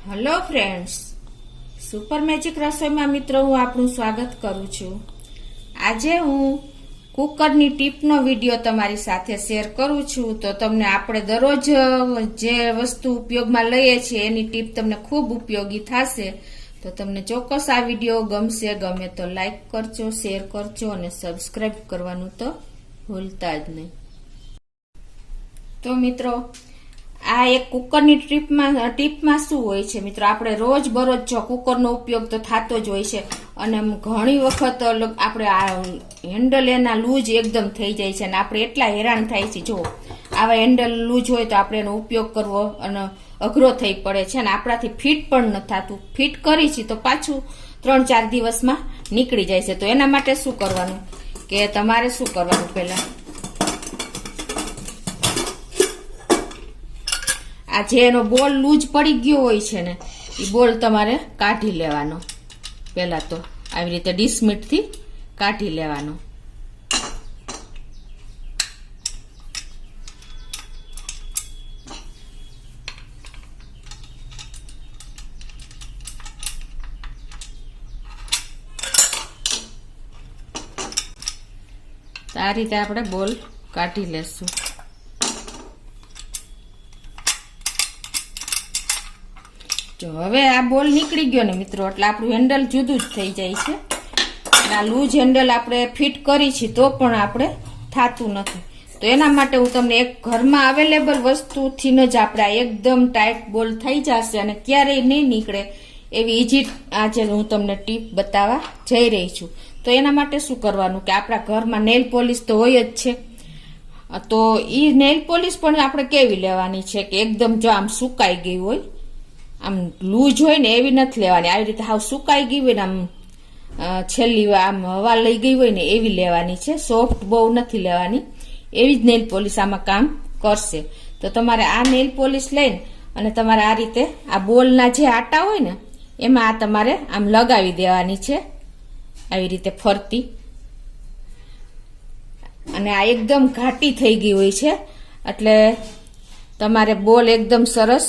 Hello friends, super magic રસોઈમાં મિત્રો હું આપનું સ્વાગત કરું છું। આજે હું કુકરની ટીપનો વિડીયો તમારી સાથે શેર કરું છું। તો તમને આપણે દરરોજ જે વસ્તુ ઉપયોગમાં લઈએ છીએ એની ટીપ તમને ખૂબ ઉપયોગી થશે। તો તમને ચોક્કસ આ વિડીયો ગમશે। ગમે તો લાઈક કરજો, શેર કરજો અને સબસ્ક્રાઇબ કરવાનું તો ભૂલતા જ નહીં। તો મિત્રો, આ એક કુકરની ટીપમાં શું હોય છે મિત્રો, આપણે રોજ બરોજ જો કુકરનો ઉપયોગ તો થતો જ હોય છે અને ઘણી વખત આપણે આ હેન્ડલ એના લૂઝ એકદમ થઈ જાય છે અને આપણે એટલા હેરાન થાય છે। જો આવા હેન્ડલ લૂઝ હોય તો આપણે એનો ઉપયોગ કરવો અને અઘરો થઈ પડે છે અને આપણાથી ફિટ પણ ન થતું। ફિટ કરી છે તો પાછું 3-4 દિવસમાં નીકળી જાય છે। તો એના માટે શું કરવાનું કે તમારે શું કરવાનું, પહેલા આ જે એનો બોલ લૂઝ પડી ગયો હોય છે ને એ બોલ તમારે કાઢી લેવાનો। પહેલા તો આવી રીતે ડીસમીટથી કાઢી લેવાનો। તો આ રીતે આપણે બોલ કાઢી લેશું। જો હવે આ બોલ નીકળી ગયો ને મિત્રો, એટલે આપણું હેન્ડલ જુદું જ થઈ જાય છે। આ લૂઝ હેન્ડલ આપણે ફિટ કરી છે તો પણ આપણે થાતું નથી। તો એના માટે હું તમને એક ઘરમાં અવેલેબલ વસ્તુથી જ આપણે એકદમ ટાઈટ બોલ થઈ જશે અને ક્યારેય નહીં નીકળે એવી ઈજી આજે હું તમને ટીપ બતાવવા જઈ રહી છું। તો એના માટે શું કરવાનું કે આપણા ઘરમાં નેલ પોલિશ તો હોય જ છે। તો એ નેલ પોલિશ પણ આપણે કેવી લેવાની છે કે એકદમ જો આમ સુકાઈ ગઈ હોય, આમ લૂઝ હોય ને એવી નથી લેવાની। આવી રીતે હાવ સુકાઈ ગઈ હોય ને આમ છેલ્લી આમ હવા લઈ ગઈ હોય ને એવી લેવાની છે। સોફ્ટ બહુ નથી લેવાની, એવી જ નેલ પોલિશ આમાં કામ કરશે। તો તમારે આ નેલ પોલિશ લઈને અને તમારે આ રીતે આ બોલના જે આટા હોય ને એમાં આ તમારે આમ લગાવી દેવાની છે, આવી રીતે ફરતી। અને આ એકદમ ઘાટી થઈ ગઈ હોય છે એટલે તમારે બોલ એકદમ સરસ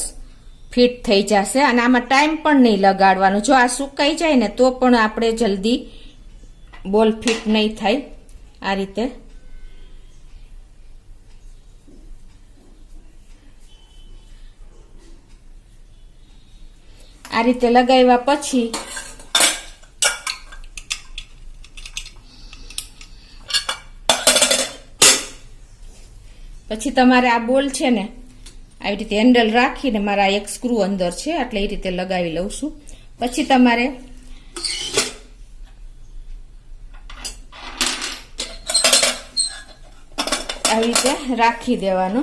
ફિટ થઈ જશે અને આમાં ટાઈમ પણ નહીં લગાડવાનો। જો આ સુકાઈ જાય ને તો પણ આપણે જલ્દી બોલ ફિટ નહીં થાય। આ રીતે લગાવ્યા પછી તમારે આ બોલ છે ને આવી રીતે હેન્ડલ રાખીને, મારા એક સ્ક્રૂ અંદર છે એટલે એ રીતે લગાવી લઉં છું। પછી તમારે આવી રીતે રાખી દેવાનો।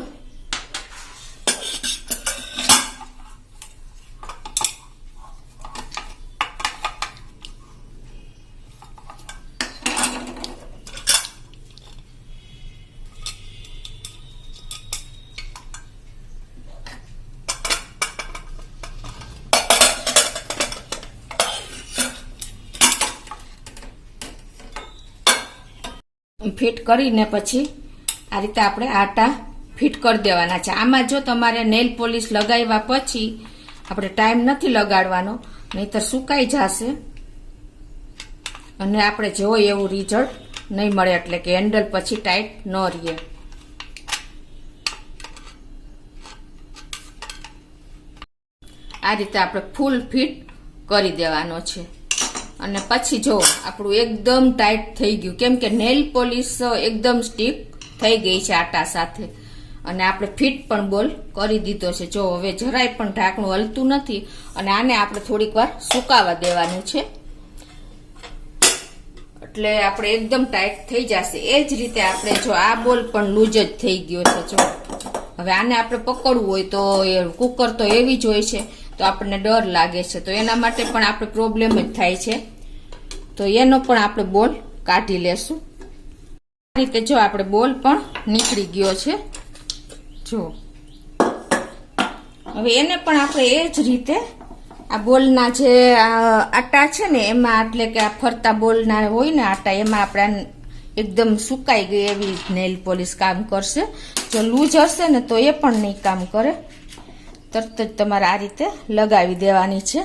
ફિટ કરીને પછી આ રીતે આપણે આટા ફિટ કરી દેવાના છે। આમાં જો તમારે નેલ પોલિશ લગાવ્યા પછી આપણે ટાઈમ નથી લગાડવાનો, નહીતર સુકાઈ જશે અને આપણે જોઈએ એવું રિઝલ્ટ નહીં મળે, એટલે કે હેન્ડલ પછી ટાઈટ ન રહે। આ રીતે આપણે ફૂલ ફિટ કરી દેવાનો છે અને પછી જો આપણું એકદમ ટાઈટ થઈ ગયું, કેમ કે નેલ પોલિશ એકદમ સ્ટીક થઈ ગઈ છે આટા સાથે અને આપણે ફિટ પણ બોલ કરી દીધો છે। જો હવે જરાય પણ ઢાંકણું હલતું નથી અને આને આપણે થોડીક વાર સુકાવા દેવાનું છે એટલે આપણે એકદમ ટાઈટ થઈ જશે। એ જ રીતે આપણે જો આ બોલ પણ લૂઝ જ થઈ ગયો છે। જો હવે આને આપણે પકડવું હોય તો કુકર તો એવી જ હોય છે તો આપણને ડર લાગે છે, તો એના માટે પણ આપણે પ્રોબ્લેમ જ થાય છે। તો એનો પણ આપણે બોલ કાઢી લેશું। આ રીતે જો આપણે બોલ પણ નીકળી ગયો છે। જો હવે એને પણ આપણે એ જ રીતે આ બોલના જે આટા છે ને એમાં, એટલે કે આ ફરતા બોલના હોય ને આટા, એમાં આપણે એકદમ સુકાઈ ગઈ એવી નેલ પોલિશ કામ કરશે। જો લૂઝ હશે ને તો એ પણ નહીં કામ કરે। તરત જ તમારે આ રીતે લગાવી દેવાની છે.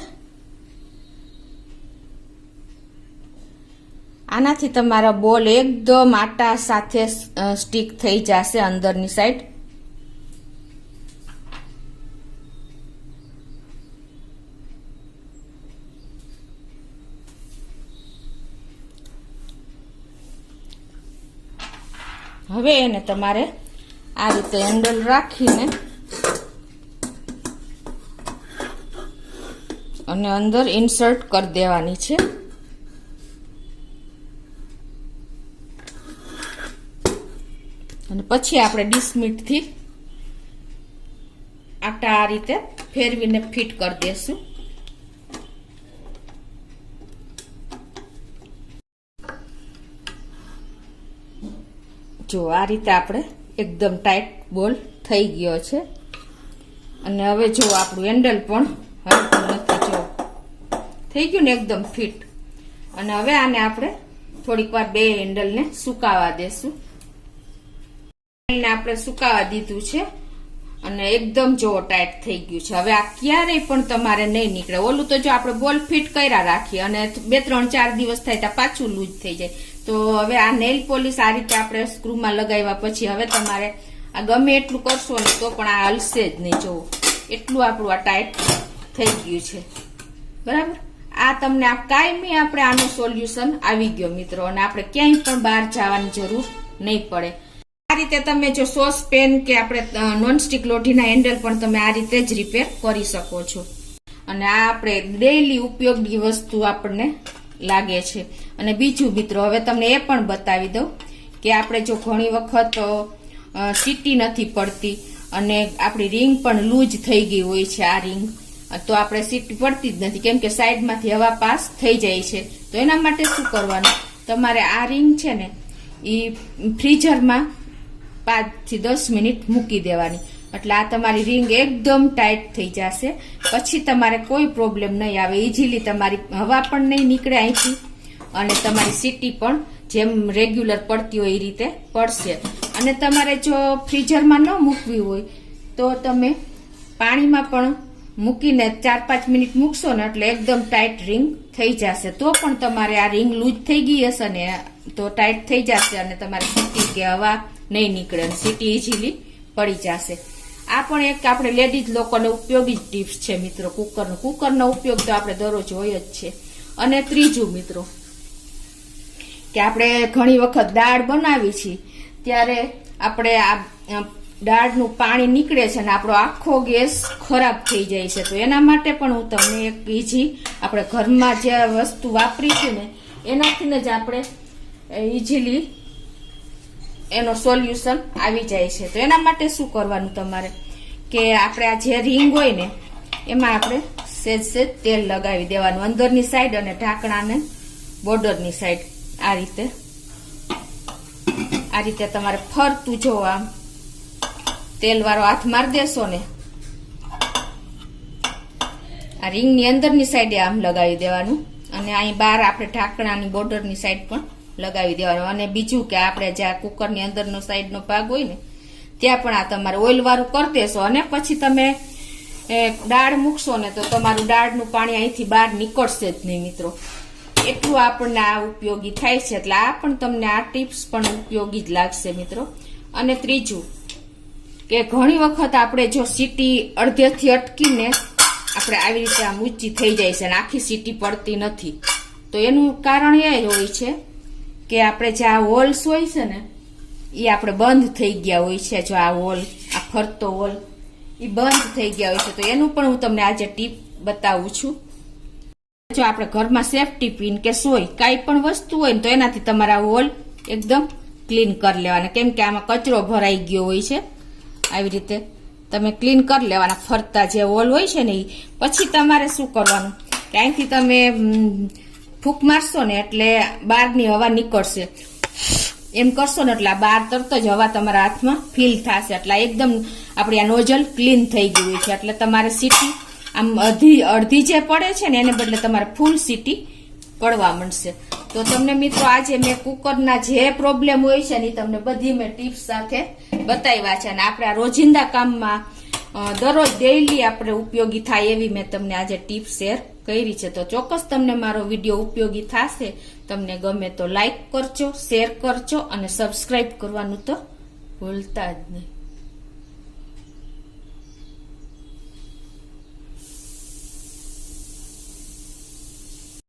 આનાથી તમારા બોલ એકદમ આટા સાથે સ્ટીક થઈ જશે અંદરની સાઈડ. હવે એને તમારે આ રીતે હેન્ડલ રાખીને અને અંદર ઇન્સર્ટ કરી દેવાની છે. અને પછી આપણે ડીસમીટથી આટા આ રીતે ફેરવીને ફિટ કરી દેશું. જો આ રીતે આપણે એકદમ ટાઈટ બોલ થઈ ગયો છે. અને હવે જો આપણું હેન્ડલ પણ હલતું નથી. જો થઈ ગયું ને એકદમ ફિટ. અને હવે આને આપણે થોડીક વાર બે હેન્ડલને સુકાવા દેશું. આપણે સુકાવા દીધું છે અને એકદમ જો ટાઈટ થઈ ગયું છે. હવે આ ક્યારેય પણ તમારે નહીં નીકળે. ઓલું તો જો આપણે બોલ ફિટ કર્યા રાખીએ અને 2-3-4 દિવસ થાય તો પાછું લૂઝ થઈ જાય. તો હવે આ નેલ પોલિશ આ રીતે આપણે સ્ક્રૂમાં લગાવ્યા પછી હવે તમારે આ ગમે એટલું કરશો ને તો પણ આ હલશે જ નહીં. જોવો એટલું આપણું આ ટાઈટ થઈ ગયું છે. બરાબર. આ તમને આ કાયમી આપણે આનું સોલ્યુશન આવી ગયો મિત્રો. અને આપણે ક્યાંય પણ બહાર જવાની જરૂર નહીં પડે. આ રીતે તમે જો સોસ પેન કે આપણે નોનસ્ટિક લોઢીના હેન્ડલ પણ તમે આ રીતે જ રિપેર કરી શકો છો. અને આ આપણે ડેઈલી ઉપયોગી વસ્તુ આપણને લાગે છે. અને બીજું મિત્રો હવે તમને એ પણ બતાવી દઉં કે આપણે જો ઘણી વખત સીટી નથી પડતી અને આપણી રિંગ પણ લૂઝ થઈ ગઈ હોય છે. આ રિંગ તો આપણે સીટી પડતી જ નથી કેમ કે સાઈડમાંથી હવા પાસ થઈ જાય છે. તો એના માટે શું કરવાનું, તમારે આ રિંગ છે ને એ ફ્રીઝરમાં 5 થી 10 મિનિટ મૂકી દેવાની. એટલે આ તમારી રિંગ એકદમ ટાઈટ થઈ જશે. પછી તમારે કોઈ પ્રોબ્લેમ નહીં આવે. ઇઝીલી તમારી હવા પણ નહીં નીકળે અહીંથી અને તમારી સીટી પણ જેમ રેગ્યુલર પડતી હોય એ રીતે પડશે. અને તમારે જો ફ્રીઝરમાં ન મૂકવી હોય તો તમે પાણીમાં પણ મૂકીને 4-5 મિનિટ મૂકશો ને એટલે એકદમ ટાઈટ રિંગ થઈ જશે. તો પણ તમારે આ રિંગ લૂઝ થઈ ગઈ હશે ને તો ટાઈટ થઈ જશે અને તમારી સીટી કે હવા નહીં નીકળે અને સીટી ઇઝીલી પડી જશે. આ પણ એક આપણે લેડીઝ લોકોને ઉપયોગી ટિપ્સ છે મિત્રો. કુકરનો ઉપયોગ તો આપણે દરરોજ હોય જ છે. અને ત્રીજું મિત્રો કે આપણે ઘણી વખત દાળ બનાવી છે ત્યારે આપણે આ દાળનું પાણી નીકળે છે અને આપણો આખો ગેસ ખરાબ થઈ જાય છે. તો એના માટે પણ હું તમને એક ઇઝી આપણે ઘરમાં જે વસ્તુ વાપરી છે ને એનાથી જ આપણે ઇઝીલી એનો સોલ્યુશન આવી જાય છે. તો એના માટે શું કરવાનું તમારે કે આપણે આ જે રિંગ હોય ને એમાં આપણે સેજ તેલ લગાવી દેવાનું અંદરની સાઈડ અને ઢાંકણાને બોર્ડરની સાઈડ. આ રીતે તમારે ફરતું જો આમ તેલ વાળો હાથ મારી દેશો ને આ રિંગની અંદરની સાઈડે આમ લગાવી દેવાનું અને અહીં બહાર આપણે ઢાંકણાની બોર્ડરની સાઈડ પણ લગાવી દેવાનું. અને બીજું કે આપણે જ્યાં કુકરની અંદરનો સાઈડનો ભાગ હોય ને ત્યાં પણ આ તમારે ઓઇલ વાળું કરી દેશો અને પછી તમે દાળ મૂકશો ને તો તમારું દાળનું પાણી અહીંથી બહાર નીકળશે જ નહીં મિત્રો. એટલું આપણને આ ઉપયોગી થાય છે. એટલે આ પણ તમને આ ટિપ્સ પણ ઉપયોગી જ લાગશે મિત્રો. અને ત્રીજું કે ઘણી વખત આપણે જો સીટી અડધેથી અટકીને આપણે આવી રીતે આમ ઊંચી થઈ જાય છે અને આખી સીટી પડતી નથી. તો એનું કારણ એ હોય છે કે આપણે જે આ હોલ્સ હોય છે ને એ આપણે બંધ થઈ ગયા હોય છે. જો આ હોલ આ ફરતો હોલ એ બંધ થઈ ગયા હોય છે. તો એનું પણ હું તમને આજે ટીપ બતાવું છું. જો આપણે ઘરમાં સેફટી પિન કે સોય કાંઈ પણ વસ્તુ હોય ને તો એનાથી તમારા હોલ એકદમ ક્લીન કરી લેવાના. કેમ કે આમાં કચરો ભરાઈ ગયો હોય છે. આવી રીતે તમે ક્લીન કરી લેવાના ફરતા જે હોલ હોય છે ને એ. પછી તમારે શું કરવાનું કે અહીંથી તમે ફૂંક મારશો ને એટલે બહારની હવા નીકળશે. એમ કરશો ને એટલે બહાર તરત જ હવા તમારા હાથમાં ફીલ થશે. એટલે એકદમ આપણી આ નોઝલ ક્લીન થઈ ગયું હોય છે. એટલે તમારે સીટી આમ અડધી જે પડે છે ને એને બદલે તમારે ફૂલ સીટી પડવા માંડશે. તો તમને મિત્રો આજે મેં કુકરના જે પ્રોબ્લેમ હોય છે ને તમને બધી મેં ટિપ્સ સાથે બતાવ્યા છે. અને આપણે આ રોજિંદા કામમાં દરરોજ ડેઈલી આપણે ઉપયોગી થાય એવી મેં તમને આજે ટીપ શેર કરી છે. તો ચોક્કસ તમને મારો વિડીયો ઉપયોગી થશે. તમને ગમે તો લાઈક કરજો, શેર કરજો અને સબસ્ક્રાઇબ કરવાનું તો ભૂલતા જ નહીં.